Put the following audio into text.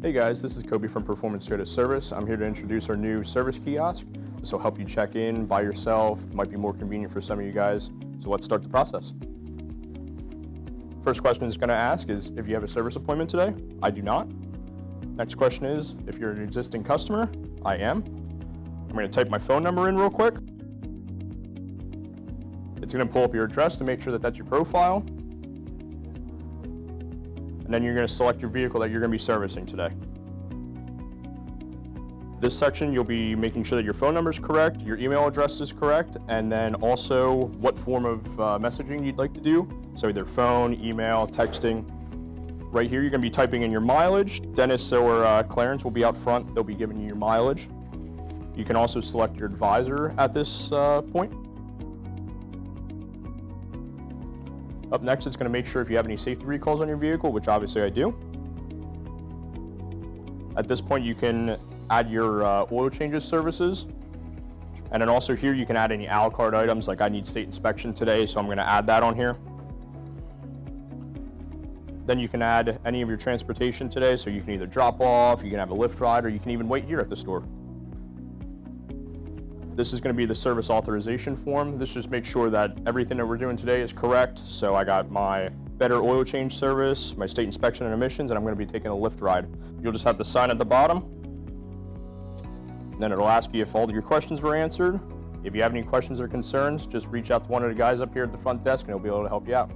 Hey guys, this is Koby from Performance Trader Service. I'm here to introduce our new service kiosk. This will help you check in by yourself. Might be more convenient for some of you guys. So let's start the process. First question it's going to ask is if you have a service appointment today. I do not. Next question is if you're an existing customer. I am. I'm going to type my phone number in real quick. It's going to pull up your address to make sure that that's your profile. And then you're going to select your vehicle that you're going to be servicing today. This section, you'll be making sure that your phone number is correct, your email address is correct, and then also what form of messaging you'd like to do. So either phone, email, texting. Right here, you're going to be typing in your mileage. Dennis or Clarence will be out front. They'll be giving you your mileage. You can also select your advisor at this point. Up next, it's going to make sure if you have any safety recalls on your vehicle, which obviously I do. At this point, you can add your oil changes services. And then also here, you can add any a la carte items, like I need state inspection today, so I'm going to add that on here. Then you can add any of your transportation today, so you can either drop off, you can have a Lyft ride, or you can even wait here at the store. This is going to be the service authorization form. This just makes sure that everything that we're doing today is correct. So I got my better oil change service, my state inspection and emissions, and I'm going to be taking a Lyft ride. You'll just have to sign at the bottom. And then it'll ask you if all of your questions were answered. If you have any questions or concerns, just reach out to one of the guys up here at the front desk and he'll be able to help you out.